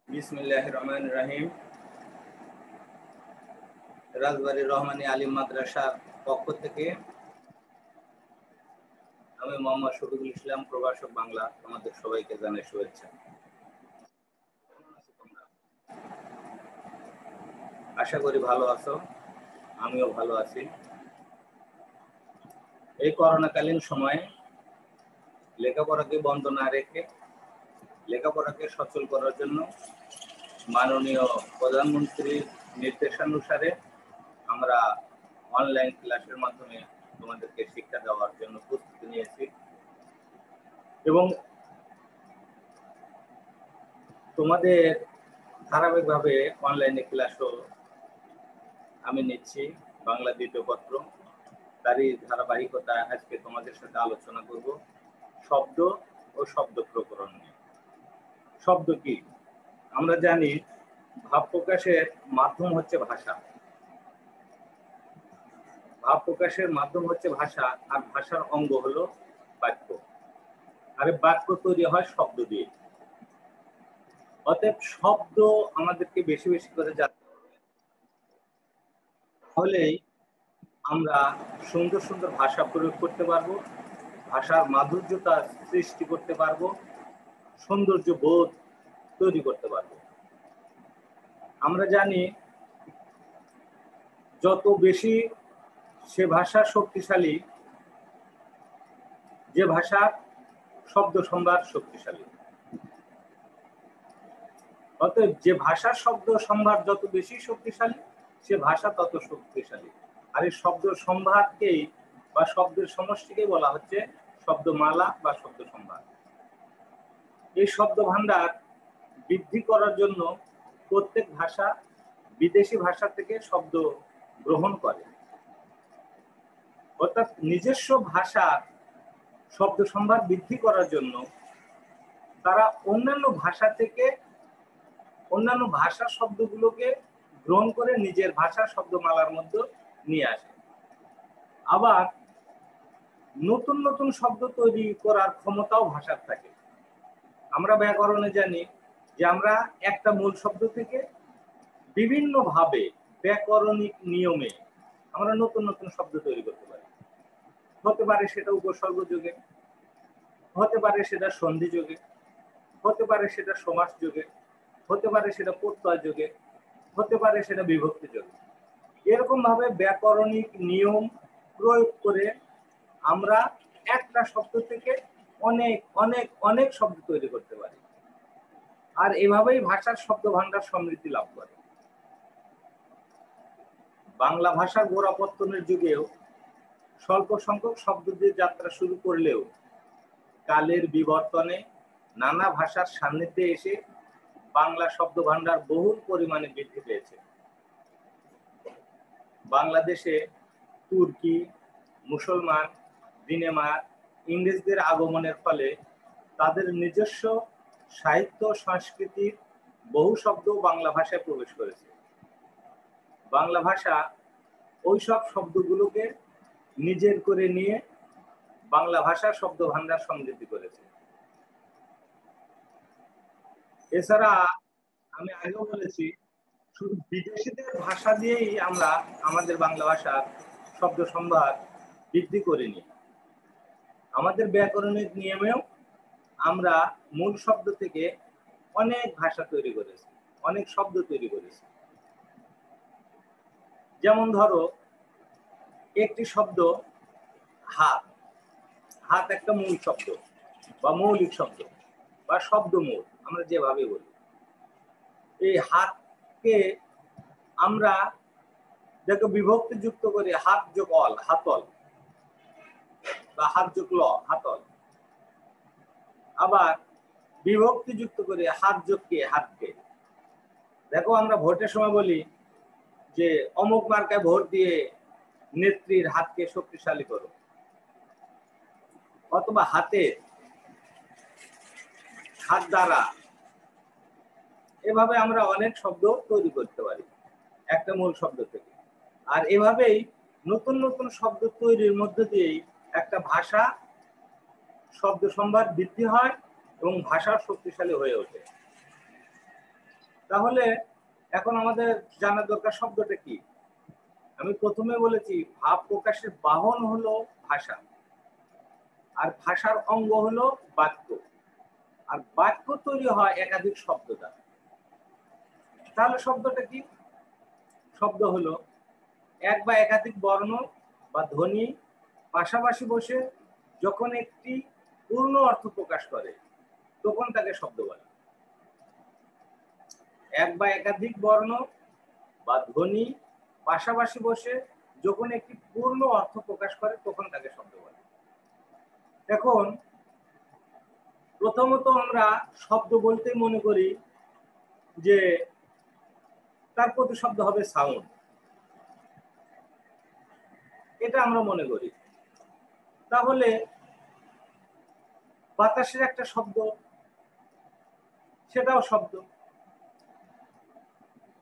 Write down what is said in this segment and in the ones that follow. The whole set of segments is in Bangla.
বিসমিল্লাহির রহমানির রহিম। রাজবাড়ী রহমানী আলিম মাদ্রাসার পক্ষ থেকে আমি মোহাম্মদ শফিকুল ইসলাম, প্রভাষক বাংলা, তোমাদের সবাইকে জানাই শুভেচ্ছা। আশা করি ভালো আছো, আমিও ভালো আছি। এই করোনাকালীন সময়ে লেখাপড়াকে বন্ধ না রেখে লেখাপড়াকে সচল করার জন্য মাননীয় প্রধানমন্ত্রীর নির্দেশানুসারে আমরা অনলাইন ক্লাসের মাধ্যমে তোমাদেরকে শিক্ষা দেওয়ার জন্য প্রস্তুতি নিয়েছি এবং তোমাদের ধারাবাহিকভাবে অনলাইনে ক্লাসও আমি নিচ্ছি। বাংলা দ্বিতীয় পত্র, তারই ধারাবাহিকতা আজকে তোমাদের সাথে আলোচনা করব শব্দ ও শব্দ প্রকরণ নিয়ে। শব্দ কি? আমরা জানি ভাব প্রকাশের মাধ্যম হচ্ছে ভাষা, ভাব প্রকাশের মাধ্যম হচ্ছে ভাষা, আর ভাষার অঙ্গ হলো বাক্য। আর বাক্য তৈরি হয় শব্দ দিয়ে। অতএব শব্দ আমাদেরকে বেশি বেশি করে জানতে হবে, তাহলেই আমরা সুন্দর সুন্দর ভাষা প্রয়োগ করতে পারবো, ভাষার মাধুর্যতা সৃষ্টি করতে পারবো, সৌন্দর্য বোধ তৈরি করতে পারবো। আমরা জানি যত বেশি সে ভাষা শক্তিশালী, যে ভাষার শব্দ সম্ভার শক্তিশালী। অতএব যে ভাষার শব্দ সম্ভার যত বেশি শক্তিশালী, সে ভাষা তত শক্তিশালী। আর এই শব্দ সম্ভারকেই বা শব্দের সমষ্টিকেই বলা হচ্ছে শব্দমালা বা শব্দ সম্ভার। এই শব্দ ভান্ডার বৃদ্ধি করার জন্য প্রত্যেক ভাষা বিদেশি ভাষা থেকে শব্দ গ্রহণ করে, অর্থাৎ নিজস্ব ভাষার শব্দ সম্ভার বৃদ্ধি করার জন্য তারা অন্যান্য ভাষা থেকে অন্যান্য ভাষার শব্দগুলোকে গ্রহণ করে নিজের ভাষার শব্দমালার মধ্যে নিয়ে আসে। আবার নতুন নতুন শব্দ তৈরি করার ক্ষমতাও ভাষার থাকে। আমরা ব্যাকরণে জানি যে আমরা একটা মূল শব্দ থেকে বিভিন্নভাবে ব্যাকরণিক নিয়মে আমরা নতুন নতুন শব্দ তৈরি করতে পারি। হতে পারে সেটা উপসর্গ যোগে, হতে পারে সেটা সন্ধি যোগে, হতে পারে সেটা সমাস যোগে, হতে পারে সেটা প্রত্যয় যোগে, হতে পারে সেটা বিভক্তি যোগে। এরকম ভাবে ব্যাকরণিক নিয়ম প্রয়োগ করে আমরা একটা শব্দ থেকে অনেক অনেক অনেক শব্দ তৈরি করতে পারি। আর এভাবেই ভাষার শব্দ ভান্ডার সমৃদ্ধি লাভ করে। বাংলা ভাষার গোড়াপত্তনের যুগেও স্বল্প সংখ্যক শব্দ দিয়ে যাত্রা শুরু করলেও কালের বিবর্তনে নানা ভাষার সান্নিধ্যে এসে বাংলা শব্দ ভান্ডার বহুল পরিমাণে বৃদ্ধি পেয়েছে। বাংলাদেশে তুর্কি, মুসলমান, দিনেমার, ইংরেজদের আগমনের ফলে তাদের নিজস্ব সাহিত্য সংস্কৃতির বহু শব্দ বাংলা ভাষায় প্রবেশ করেছে। বাংলা ভাষা ওই সব শব্দগুলোকে নিজের করে নিয়ে বাংলা ভাষার শব্দ ভান্ডার সমৃদ্ধি করেছে। এছাড়া আমি আগেও বলেছি, শুধু বিদেশিদের ভাষা দিয়েই আমরা আমাদের বাংলা ভাষার শব্দ সম্ভার বৃদ্ধি করিনি। আমাদের ব্যাকরণিক নিয়মেও আমরা মূল শব্দ থেকে অনেক ভাষা তৈরি করেছি, অনেক শব্দ তৈরি করেছি। যেমন ধরো একটি শব্দ হাত, হাত একটা মূল শব্দ বা মৌলিক শব্দ বা শব্দ মূল, আমরা যেভাবে বলি। এই হাতকে আমরা দেখো বিভক্তি যুক্ত করি, হাত যোগ অল, হাতল, বা হাত যোগ ল, হাতল। আবার বিভক্তি যুক্ত করি হাত যোগ কে, হাতকে। দেখো আমরা ভোটের সময় বলি যে অমুক মার্কায় ভোট দিয়ে নেত্রীর হাতকে শক্তিশালী করো, অথবা হাতে, হাত দ্বারা। এভাবে আমরা অনেক শব্দ তৈরি করতে পারি একটা মূল শব্দ থেকে। আর এভাবেই নতুন নতুন শব্দ তৈরির মধ্যে দিয়েই একটা ভাষা শব্দ সম্ভার বৃদ্ধি হয় এবং ভাষা শক্তিশালী হয়ে ওঠে। তাহলে এখন আমাদের জানা দরকার শব্দটা কি। আমি প্রথমে বলেছি ভাব প্রকাশের বাহন হলো ভাষা, আর ভাষার অঙ্গ হলো বাক্য, আর বাক্য তৈরি হয় একাধিক শব্দ দ্বারা। তাহলে শব্দটা কি? শব্দ হলো এক বা একাধিক বর্ণ বা ধ্বনি পাশাপাশি বসে যখন একটি পূর্ণ অর্থ প্রকাশ করে তখন তাকে শব্দ বলে। এক বা একাধিক বর্ণ বা ধ্বনি পাশাপাশি বসে যখন একটি পূর্ণ অর্থ প্রকাশ করে তখন তাকে শব্দ বলে। এখন প্রথমত আমরা শব্দ বলতে মনে করি যে তার প্রতিশব্দ হবে সাউন্ড, এটা আমরা মনে করি। তাহলে বাতাসের একটা শব্দ, সেটাও শব্দ।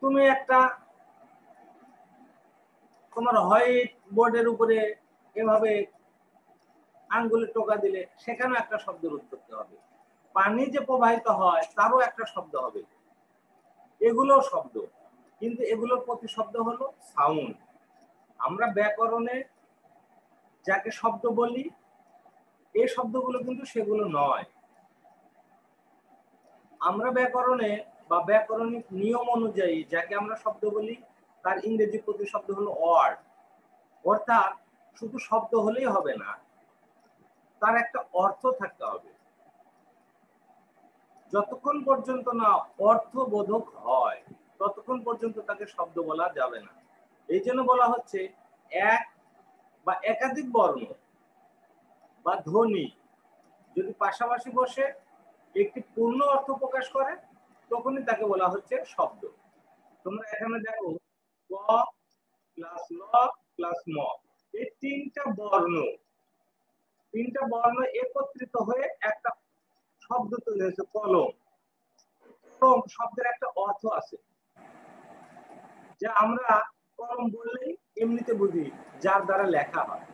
তুমি একটা তোমার হোয়াইট বোর্ডের উপরে এভাবে আঙ্গুলে টোকা দিলে সেখানেও একটা শব্দের উৎপত্তি হবে। পানি যে প্রবাহিত হয় তারও একটা শব্দ হবে, এগুলোও শব্দ, কিন্তু এগুলোর প্রতিশব্দ হলো সাউন্ড। আমরা ব্যাকরণে যাকে শব্দ বলি এই শব্দগুলো কিন্তু সেগুলো নয়। আমরা ব্যাকরণে বা ব্যাকরণিক নিয়ম অনুযায়ী যাকে আমরা শব্দ বলি তার ইংরেজি প্রতিশব্দ হলো ওয়ার্ড। অর্থাৎ শুধু শব্দ হলেই হবে না, তার একটা অর্থ থাকতে হবে। যতক্ষণ পর্যন্ত না অর্থবোধক হয় ততক্ষণ পর্যন্ত তাকে শব্দ বলা যাবে না। এই জন্য বলা হচ্ছে এক বা একাধিক বর্ণ বা ধ্বনি যদি পাশাপাশি বসে একটি পূর্ণ অর্থ প্রকাশ করে তখনই তাকে বলা হচ্ছে শব্দ। তোমরা এখানে দেখো ক প্লাস ল প্লাস ম, এই তিনটা বর্ণ একত্রিত হয়ে একটা শব্দ তৈরি হয়েছে কলম। কলম শব্দের একটা অর্থ আছে, যা আমরা কলম বললেই এমনিতে বুঝি যার দ্বারা লেখা হয়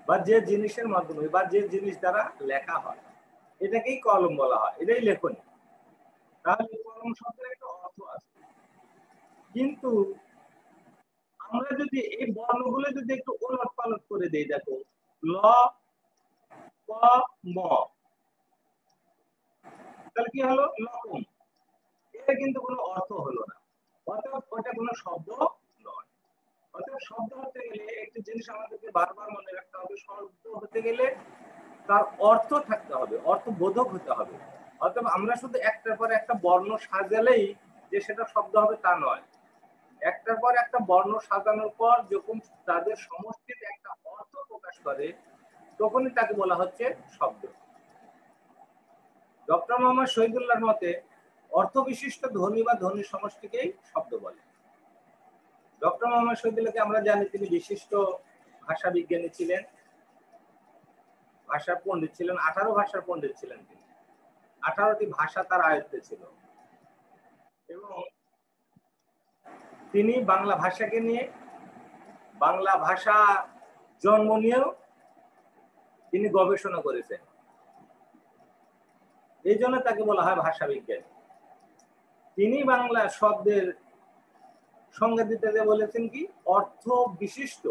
বা যে জিনিসের মাধ্যমে বা যে জিনিস দ্বারা লেখা হয় এটাকেই কলম বলা হয়, এটাই লেখনী। তাহলে কলম শব্দের একটা অর্থ আছে। কিন্তু আমরা যদি এই বর্ণগুলো যদি একটু ওলট পালট করে দিই, দেখো ল ক ম, তাহলে কি হলো? লকম। এটা কিন্তু কোনো অর্থ হলো না, অর্থাৎ ওটা কোনো শব্দ নয়। অর্থাৎ শব্দ হতে গেলে একটি জিনিস আমাদেরকে বারবার মনে রাখতে হবে, শব্দ হতে গেলে তার অর্থ থাকতে হবে, অর্থবোধক হতে হবে। অর্থাৎ আমরা শুধু একটার পর একটা বর্ণ সাজালেই যে সেটা শব্দ হবে তা নয়। একটার পর একটা বর্ণ সাজানোর পর যখন তাদের সমষ্টিতে একটা অর্থ প্রকাশ করে তখনই তাকে বলা হচ্ছে শব্দ। ডক্টর মোহাম্মদ শহীদুল্লাহর মতে অর্থ বিশিষ্ট ধ্বনি বা ধ্বনির সমষ্টিকেই শব্দ বলে। ডক্টর মোহাম্মদ শহীদুল্লাহকে আমরা জানি তিনি বিশিষ্ট ভাষা বিজ্ঞানী ছিলেন, ভাষার পণ্ডিত ছিলেন, 18 ভাষার পণ্ডিত ছিলেন তিনি। 18টি ভাষা তার আয়ত্তে ছিল এবং তিনি বাংলা ভাষাকে নিয়ে, বাংলা ভাষা জন্ম নিয়েও তিনি গবেষণা করেছেন। এই জন্য তাকে বলা হয় ভাষা বিজ্ঞানী। তিনি বাংলা শব্দের সংজ্ঞা দিতে বলেছেন কি, অর্থ বিশিষ্ট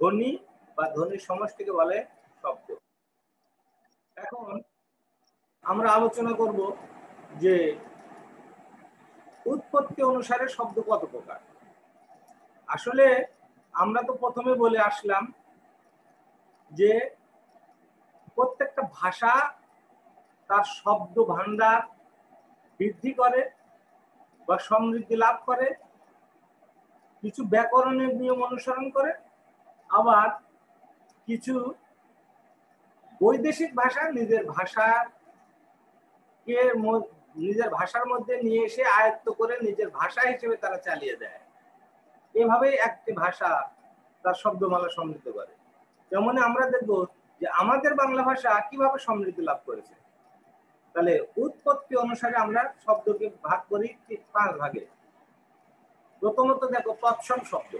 ধ্বনি বা ধ্বনির সমষ্টিকে বলে শব্দ। এখন আমরা আলোচনা করব যে উৎপত্তি অনুসারে শব্দ কত প্রকার। আসলে আমরা তো প্রথমে বলে আসলাম যে প্রত্যেকটা ভাষা তার শব্দ ভান্ডার বৃদ্ধি করে বা সমৃদ্ধি লাভ করে, কিছু ব্যাকরণের নিয়ম অনুসরণ করে, আবার কিছু বৈদেশিক ভাষা নিজের ভাষার মধ্যে নিয়ে এসে আয়ত্ত করে নিজের ভাষা হিসেবে তারা চালিয়ে দেয়। এভাবেই একটি ভাষা তার শব্দমালা সমৃদ্ধ করে। যেমন আমরা দেখব যে আমাদের বাংলা ভাষা কিভাবে সমৃদ্ধি লাভ করেছে। তাহলে উৎপত্তি অনুসারে আমরা শব্দকে ভাগ করি 5 ভাগে। প্রথমত দেখো তৎসম শব্দ।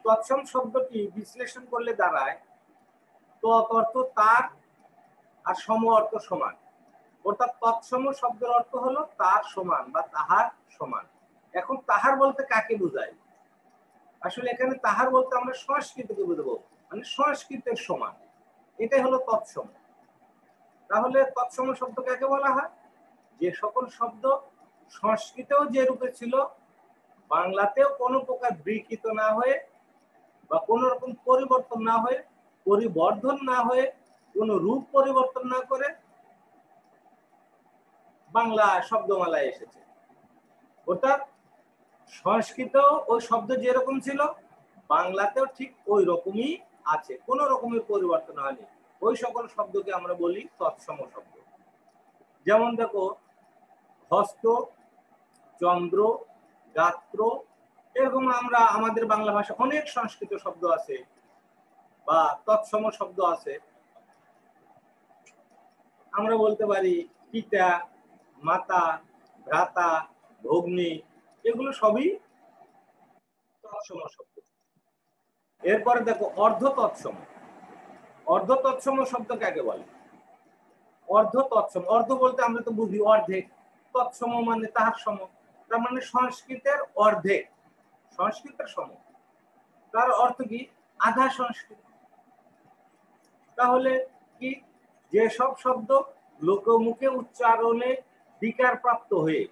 তৎসম শব্দটি বিশ্লেষণ করলে দাঁড়ায় তৎ অর্থ তার আর সম অর্থ সমান। অর্থাৎ তৎসম শব্দের অর্থ হলো তার সমান বা তাহার সমান। এখন তাহার বলতে কাকে বোঝায়? আসলে এখানে তাহার বলতে আমরা সংস্কৃতকে বুঝবো, মানে সংস্কৃতের সমান, এটাই হলো তৎসম। তাহলে তৎসম শব্দ কাকে বলা হয়? যে সকল শব্দ সংস্কৃতেও যে রূপে ছিল, বাংলাতেও কোনো প্রকার বিকৃত না হয়ে বা কোনো রকম পরিবর্তন না হয়ে, পরিবর্ধন না হয়ে, কোনো রূপ পরিবর্তন না করে বাংলা শব্দমালায় এসেছে। অর্থাৎ সংস্কৃতেও ওই শব্দ যেরকম ছিল বাংলাতেও ঠিক ওই রকমই আছে, কোনো রকমের পরিবর্তন হয়নি। ওই সকল শব্দকে আমরা বলি তৎসম শব্দ। যেমন দেখো, হস্ত, চন্দ্র, গাত্র, এরকম আমরা আমাদের বাংলা ভাষা অনেক সংস্কৃত শব্দ আছে বা তৎসম শব্দ আছে। আমরা বলতে পারি পিতা, মাতা, ভ্রাতা, ভগ্নী, এগুলো সবই তৎসম শব্দ। এরপরে দেখো অর্ধ তৎসম। অর্ধ তৎসম শব্দ কাকে বলে? অর্ধ তৎসম, অর্ধ বলতে আমরা তো বুঝি অর্ধেক, তৎসম মানে তাহার সম, তার মানে সংস্কৃতের অর্ধেক, সংস্কৃতের সম। তার অর্থ কি? আধা সংস্কৃত। তাহলে কি, যেসব শব্দ লোকমুখে উচ্চারণে বিকার প্রাপ্ত হয়ে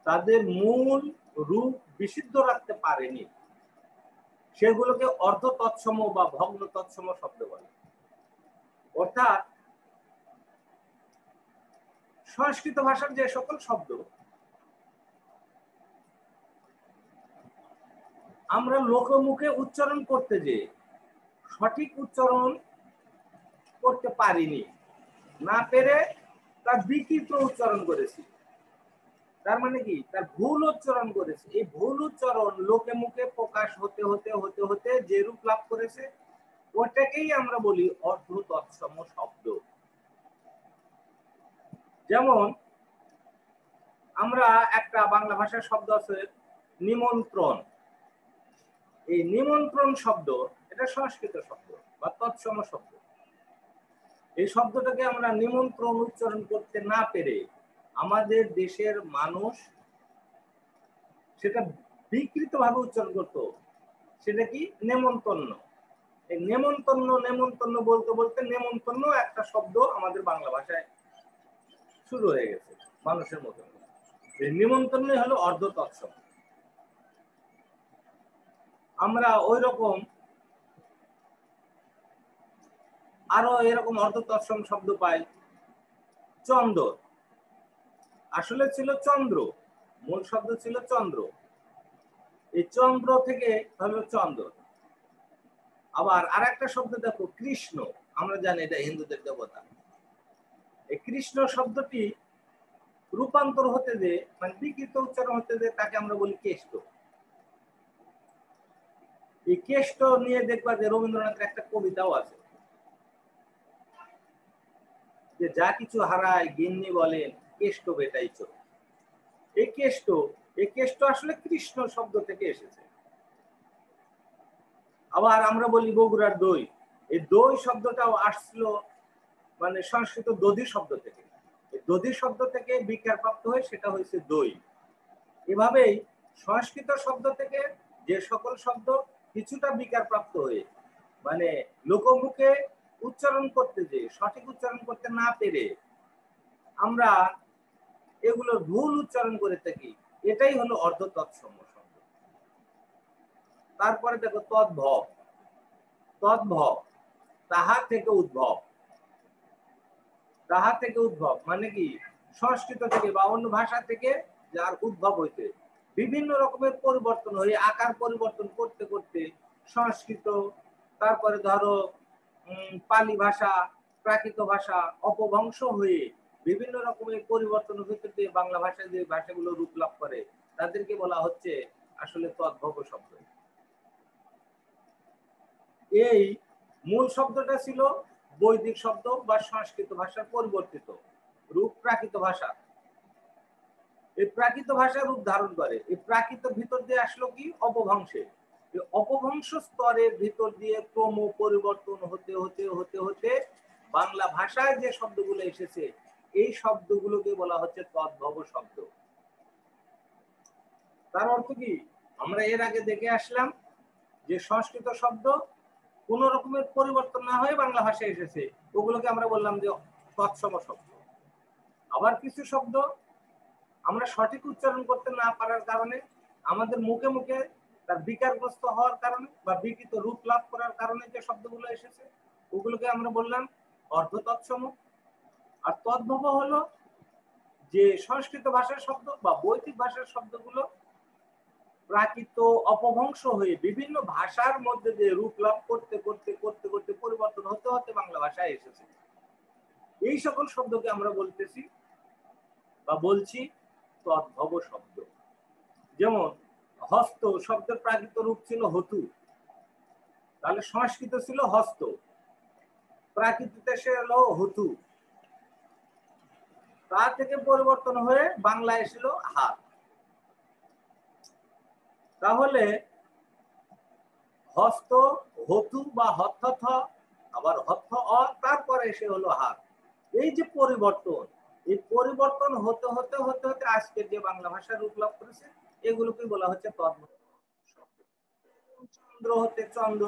তাদের মূল রূপ বিশুদ্ধ রাখতে পারেনি, সেগুলোকে অর্ধ তৎসম বা ভগ্ন তৎসম শব্দ বলে। অর্থাৎ সংস্কৃত ভাষার যে সকল শব্দ আমরা লোকমুখে উচ্চারণ করতে যে সঠিক উচ্চারণ করতে পারিনি, না পেরে তার বিকৃত উচ্চারণ করেছি, তার মানে কি, তার ভুল উচ্চারণ করেছে। এই ভুল উচ্চারণ লোকে মুখে প্রকাশ হতে হতে হতে হতে যে রূপ লাভ করেছে ওটাকেই আমরা বলি অর্ধ তৎসম শব্দ। যেমন আমরা একটা বাংলা ভাষার শব্দ আছে নিমন্ত্রণ। এই নিমন্ত্রণ শব্দ এটা সংস্কৃত শব্দ বা তৎসম শব্দ। এই শব্দটাকে আমরা নিমন্ত্রণ উচ্চারণ করতে না পেরে আমাদের দেশের মানুষ সেটা বিকৃত ভাবে উচ্চারণ করতো, সেটা কি নেমন্তন্ন। এই নেমন্তন্ন নেমন্তন্ন বলতে বলতে নেমন্তন্ন একটা শব্দ আমাদের বাংলা ভাষায় শুরু হয়ে গেছে মানুষের মধ্যে। এই নেমন্তন্নই হলো অর্ধ তৎসম। আমরা ওই রকম আরো এরকম অর্ধ তৎসম শব্দ পাই। চন্দ্র আসলে ছিল চন্দ্র, মূল শব্দ ছিল চন্দ্র, এই চন্দ্র থেকে হলো চন্দ্র। আবার আর একটা শব্দ দেখো কৃষ্ণ, আমরা জানি এটা হিন্দুদের দেবতা। এই কৃষ্ণ শব্দটি রূপান্তর হতে যে মানে বিকৃত উচ্চারণ হতে যে তাকে আমরা বলি কেষ্ট। এই কেষ্ট নিয়ে দেখবা যে রবীন্দ্রনাথের একটা কবিতাও আছে যে যা কিছু হারায় গিন্নি বলেন কেষ্ট বেটাইছ। এই কেষ্ট আসলে কৃষ্ণ শব্দ থেকে এসেছে। আবার আমরা বলি বগুড়ার দই, এই দই শব্দটাও আসছিল মানে সংস্কৃত দধি শব্দ থেকে। দধি শব্দ থেকে বিকার প্রাপ্ত হয়ে সেটা হয়েছে দই। এভাবেই সংস্কৃত শব্দ থেকে যে সকল শব্দ কিছুটা বিকার প্রাপ্ত হয়ে মানে লোকমুখে উচ্চারণ করতে যে সঠিক উচ্চারণ করতে না পেরে আমরা এগুলোর ভুল উচ্চারণ করে থাকি, এটাই হলো অর্ধ তৎসম শব্দ। তারপরে দেখো তদ্ভব। তদ্ভব তাহা থেকে উদ্ভব। তাহা থেকে উদ্ভব মানে কি, সংস্কৃত থেকে বা অন্য ভাষা থেকে যার উদ্ভব হইতে বিভিন্ন রকমের পরিবর্তন হয়ে আকার পরিবর্তন করতে করতে সংস্কৃত, তারপরে ধরো পালি ভাষা, প্রাকৃত ভাষা অপভ্রংশ হয়ে বিভিন্ন রকমের পরিবর্তনের ভিতর দিয়ে বাংলা ভাষায় যে ভাষাগুলো রূপ লাভ করে তাদেরকে বলা হচ্ছে আসলে তদ্ভব শব্দ। এই মূল শব্দটা ছিল বৈদিক শব্দ বা সংস্কৃত ভাষার পরিবর্তিত রূপ প্রাকৃত ভাষা। এই প্রাকৃত ভাষার রূপ ধারণ করে। এই প্রাকৃত ভিতর দিয়ে আসলো কি অপভ্রংশে, অপভ্রংশ স্তরের ভিতর দিয়ে ক্রম পরিবর্তন হতে হতে হতে হতে বাংলা ভাষায় যে শব্দগুলো এসেছে এই শব্দগুলোকে বলা হচ্ছে তদ্ভব শব্দ। তার অর্থ কি? আমরা এর আগে দেখে আসলাম যে সংস্কৃত শব্দ কোন রকমের পরিবর্তন না হয়ে বাংলা ভাষায় এসেছে, ওগুলোকে আমরা বললাম যে তৎসম শব্দ। আবার কিছু শব্দ আমরা সঠিক উচ্চারণ করতে না পারার কারণে, আমাদের মুখে মুখে তার বিকারগ্রস্ত হওয়ার কারণে বা বিকৃত রূপ লাভ করার কারণে যে শব্দগুলো এসেছে, ওগুলোকে আমরা বললাম অর্ধ তৎসম। আর তদ্ভব হলো যে সংস্কৃত ভাষার শব্দ বা বৈদিক ভাষার শব্দগুলো প্রাকৃত অপভ্রংশ হয়ে বিভিন্ন ভাষার মধ্যে দিয়ে রূপ লাভ করতে করতে করতে করতে পরিবর্তন হতে হতে বাংলা ভাষায় এসেছে। এই সকল শব্দকে আমরা বলতেছি বা বলছি তদ্ভব শব্দ। যেমন হস্ত শব্দের প্রাকৃত রূপ ছিল হতু, তাহলে সংস্কৃত ছিল হস্ত, প্রাকৃতিতে সে হলো হতু, তা থেকে পরিবর্তন হয়ে বাংলায় এসেছিল হাত। তাহলে হস্ত হতু বা হত্থ, আবার হত্থ অ, তারপরে এসে হলো হাত। এই যে পরিবর্তন, এই পরিবর্তন হতে হতে হতে হতে আজকের যে বাংলা ভাষার রূপ লাভ করেছে, এগুলোকে বলা হচ্ছে তদ্ভব। চন্দ্র হতে চন্দ্র,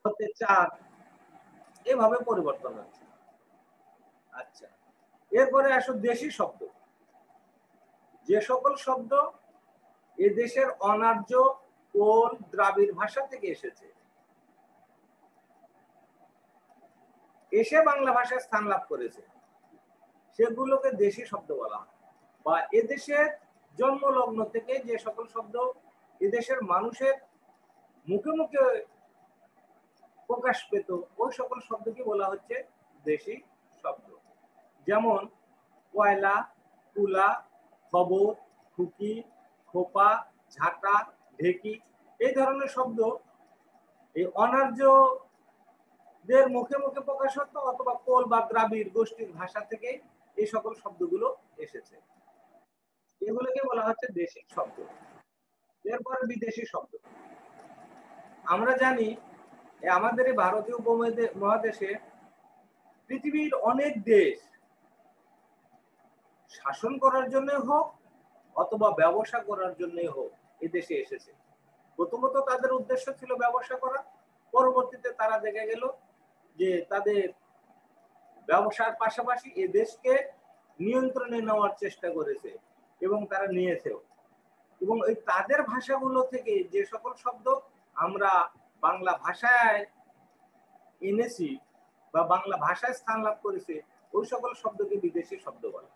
হতে চাঁদ, এভাবে পরিবর্তন হচ্ছে। আচ্ছা, এরপরে আসো দেশি শব্দ। যে সকল শব্দ এ দেশের অনার্য কোন দ্রাবিড় ভাষা থেকে এসেছে, এসে বাংলা ভাষায় স্থান লাভ করেছে, সেগুলোকে দেশি শব্দ বলা হয়। বা এদেশের জন্মলগ্ন থেকে যে সকল শব্দ এদেশের মানুষের মুখে মুখে প্রকাশ পেত, ওই সকল শব্দকে বলা হচ্ছে দেশি শব্দ। যেমন কয়লা, তুলা, খবর, খুকি, খোপা, ঝাঁটা, ঢেকি, এই ধরনের শব্দ এই অনার্যদের মুখে মুখে প্রকাশ হতো, অথবা কোল বা দ্রাবিড় গোষ্ঠীর ভাষা থেকে এই সকল শব্দগুলো এসেছে, এগুলোকে বলা হচ্ছে দেশি শব্দ। এরপরে বিদেশি শব্দ। আমরা জানি আমাদের এই ভারতীয় উপমহাদেশে পৃথিবীর অনেক দেশ শাসন করার জন্য হোক অথবা ব্যবসা করার জন্যই হোক এই দেশে এসেছে। প্রথমত তাদের উদ্দেশ্য ছিল ব্যবসা করা, পরবর্তীতে তারা দেখে গেল যে তাদের ব্যবসার পাশাপাশি এ দেশকে নিয়ন্ত্রণে নেওয়ার চেষ্টা করেছে এবং তারা নিয়েছেও। এবং ওই তাদের ভাষাগুলো থেকে যে সকল শব্দ আমরা বাংলা ভাষায় এনেছি বা বাংলা ভাষায় স্থান লাভ করেছে, ওই সকল শব্দকে বিদেশি শব্দ বলে।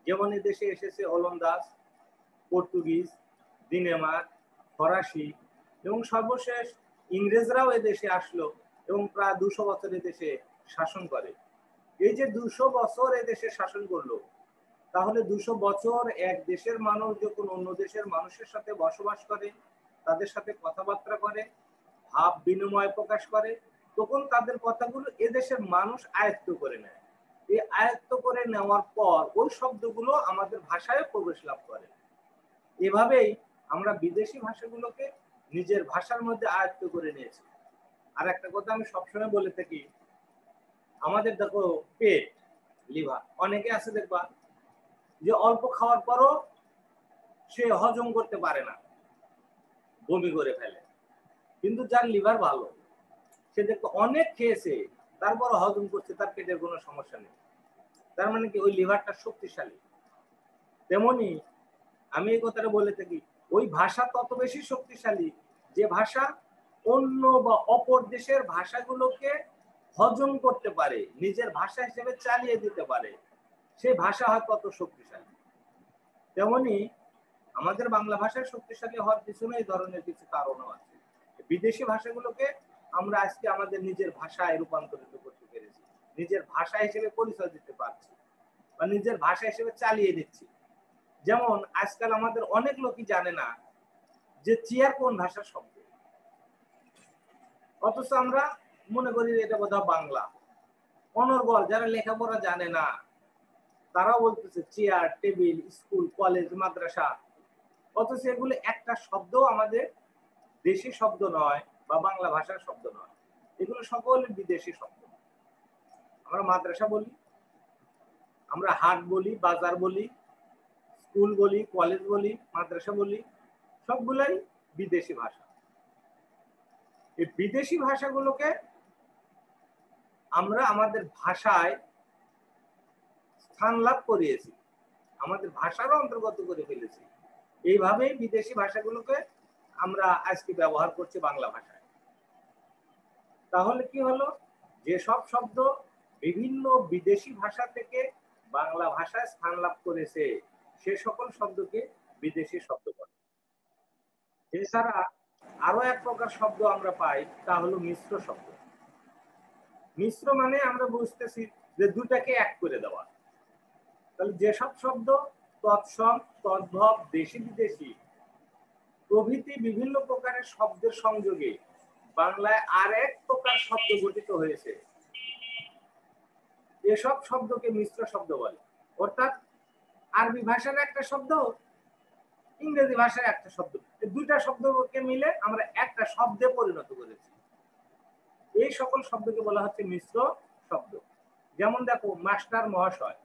যেমন এই দেশে এসেছে ওলন্দাজ, পর্তুগিজ, ডেনমার্ক, ফরাসি এবং সর্বশেষ ইংরেজরাও এদেশে আসলো এবং প্রায় 200 বছর এদেশে শাসন করে। এই যে 200 বছর এদেশে শাসন করলো, তাহলে 200 বছর এক দেশের মানুষ যখন অন্য দেশের মানুষের সাথে বসবাস করে, তাদের সাথে কথাবার্তা করে, ভাব বিনিময় প্রকাশ করে, তখন তাদের কথাগুলো এদেশের মানুষ আয়ত্ত করে নেয়। এই আয়ত্ত করে নেওয়ার পর ওই শব্দগুলো আমাদের ভাষায় প্রবেশ লাভ করে। এভাবেই আমরা বিদেশি ভাষাগুলোকে নিজের ভাষার মধ্যে আয়ত্ত করে নিয়েছি। আর একটা কথা আমি সবসময় বলে থাকি, আমাদের দেখো পেট, লিভার, অনেকে আছে দেখবা যে অল্প খাওয়ার পরও সে হজম করতে পারে না, বমি করে ফেলে। কিন্তু যার লিভার ভালো, সে দেখো অনেক খেয়েছে তারপর হজম করছে, তার পেটের কোনো সমস্যা নেই। তার মানে কি ওই লিভারটা শক্তিশালী। তেমনি আমি এই কথাটা বলে থাকি, ওই ভাষা তত বেশি শক্তিশালী যে ভাষা অন্য বা অপর দেশের ভাষাগুলোকে হজম করতে পারে, নিজের ভাষা হিসেবে চালিয়ে দিতে পারে, সেই ভাষা হয় তত শক্তিশালী। তেমনি আমাদের বাংলা ভাষার শক্তিশালী হওয়ার পিছনে এই ধরনের কিছু কারণও আছে। বিদেশি ভাষাগুলোকে আমরা আজকে আমাদের নিজের ভাষায় রূপান্তরিত করতে পেরেছি, নিজের ভাষা হিসেবে পরিচয় দিতে পারছি বা নিজের ভাষা হিসেবে চালিয়ে দিচ্ছি। যেমন আজকাল আমাদের অনেক লোকই জানে না যে চেয়ার কোন ভাষার শব্দ, অথচ আমরা মনে করি এটা বোধহয় বাংলা। অনর্গল যারা লেখাপড়া জানে না তারাও বলতেছে চেয়ার, টেবিল, স্কুল, কলেজ, মাদ্রাসা, অথচ এগুলো একটা শব্দ আমাদের দেশি শব্দ নয় বা বাংলা ভাষার শব্দ নয়, এগুলো সকল বিদেশি শব্দ। আমরা মাদ্রাসা বলি, আমরা হাট বলি, বাজার বলি, স্কুল বলি, কলেজ বলি, মাদ্রাসা বলি, সবগুলাই বিদেশি ভাষা। এই বিদেশি ভাষাগুলোকে আমরা আমাদের ভাষায় স্থান লাভ করিয়েছি, আমাদের ভাষারও অন্তর্গত করে ফেলেছি। এইভাবেই বিদেশি ভাষাগুলোকে আমরা আজকে ব্যবহার করছি বাংলা ভাষায়। তাহলে কি হলো, যে সব শব্দ বিভিন্ন বিদেশি ভাষা থেকে বাংলা ভাষায় স্থান লাভ করেছে সে সকল শব্দকে বিদেশি শব্দ বলে। এছাড়া আরো এক প্রকার শব্দ আমরা পাই, তা হলো মিশ্র শব্দ। মিশ্র মানে আমরা বুঝতেছি যে দুটাকে এক করে দেওয়া। তাহলে যেসব শব্দ তৎসম, তদ্ভব, দেশি বিদেশি প্রভৃতি বিভিন্ন প্রকারের শব্দের সংযোগে বাংলায় আর এক প্রকার শব্দ গঠিত হয়েছে, এসব শব্দকে মিশ্র শব্দ বলে। অর্থাৎ আরবি ভাষার একটা শব্দ, ইংরেজি ভাষার একটা শব্দ, এই দুইটা শব্দকে মিলে আমরা একটা শব্দে পরিণত করেছি। এই সকল শব্দকে বলা হচ্ছে মিশ্র শব্দ। যেমন দেখো, মাস্টার, মহাশয়।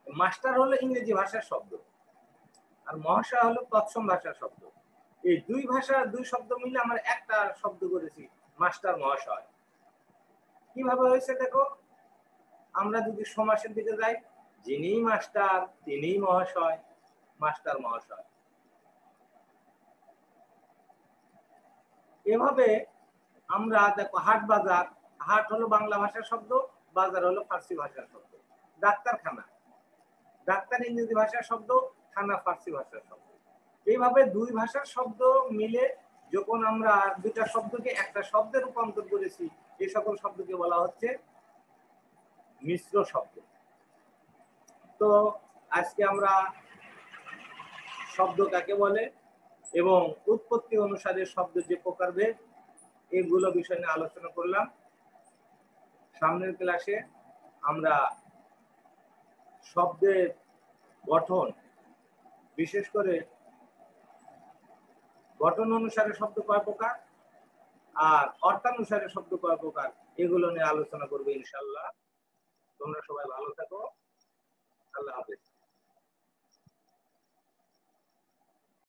মাস্টার হলো ইংরেজি ভাষার শব্দ, আর মহাশয় হলো তৎসম ভাষার শব্দ। এই দুই ভাষার দুই শব্দ মিলে আমরা একটা শব্দ করেছি, মাস্টার মহাশয়। কিভাবে হয়েছে দেখো, আমরা যদি সমাসের দিকে যাই, যিনি মাস্টার তিনিই মহাশয়, মাস্টার মহাশয়। এভাবে আমরা দেখো, হাট বাজার, হাট হলো বাংলা ভাষার শব্দ, বাজার হলো ফার্সি ভাষার শব্দ। ডাক্তারখানা, ডাক্তার ইংরেজি ভাষার শব্দ, খানা ফার্সি ভাষার শব্দ। এইভাবে দুই ভাষার শব্দ মিলে যখন আমরা দুটা শব্দকে একটা শব্দে রূপান্তর করেছি, এই সকল শব্দকে বলা হচ্ছে মিশ্র শব্দ। তো আজকে আমরা শব্দ কাকে বলে এবং উৎপত্তি অনুসারে শব্দ যে প্রকারভেদ, এগুলো বিষয় নিয়ে আলোচনা করলাম। সামনের ক্লাসে আমরা শব্দের গঠন, বিশেষ করে গঠন অনুসারে শব্দ কয় প্রকার আর অর্থানুসারে শব্দ কয় প্রকার, এগুলো নিয়ে আলোচনা করবো ইনশাআল্লাহ। তোমরা সবাই ভালো থাকো। আল্লাহ হাফেজ।